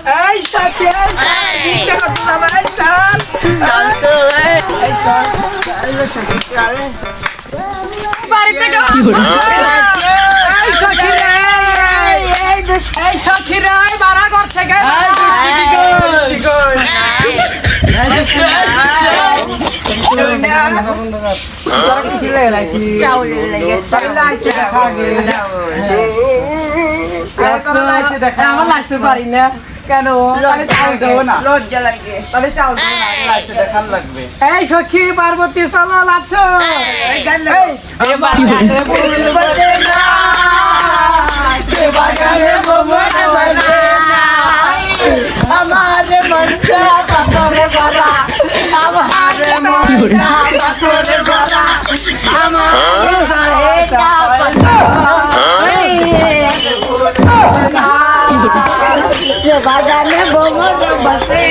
এই সখী কি করলাম এই চল চল তো এই চল এই সখী চলে বাড়িতে গো এই সখী রে এই সখী রে বাড়া করছে গে আমার লাগতে পারি না কেন চাল দেবো না লজ্জা লাগে তাহলে চাল দেখান লাগবে এই সখী পার্বতী চলো লাগছো আমার মনটা পাথরে ভরা আমার মনটা পাথরে ভরা আমার হৃদয়টা বাগানে ভ্রমণ বসে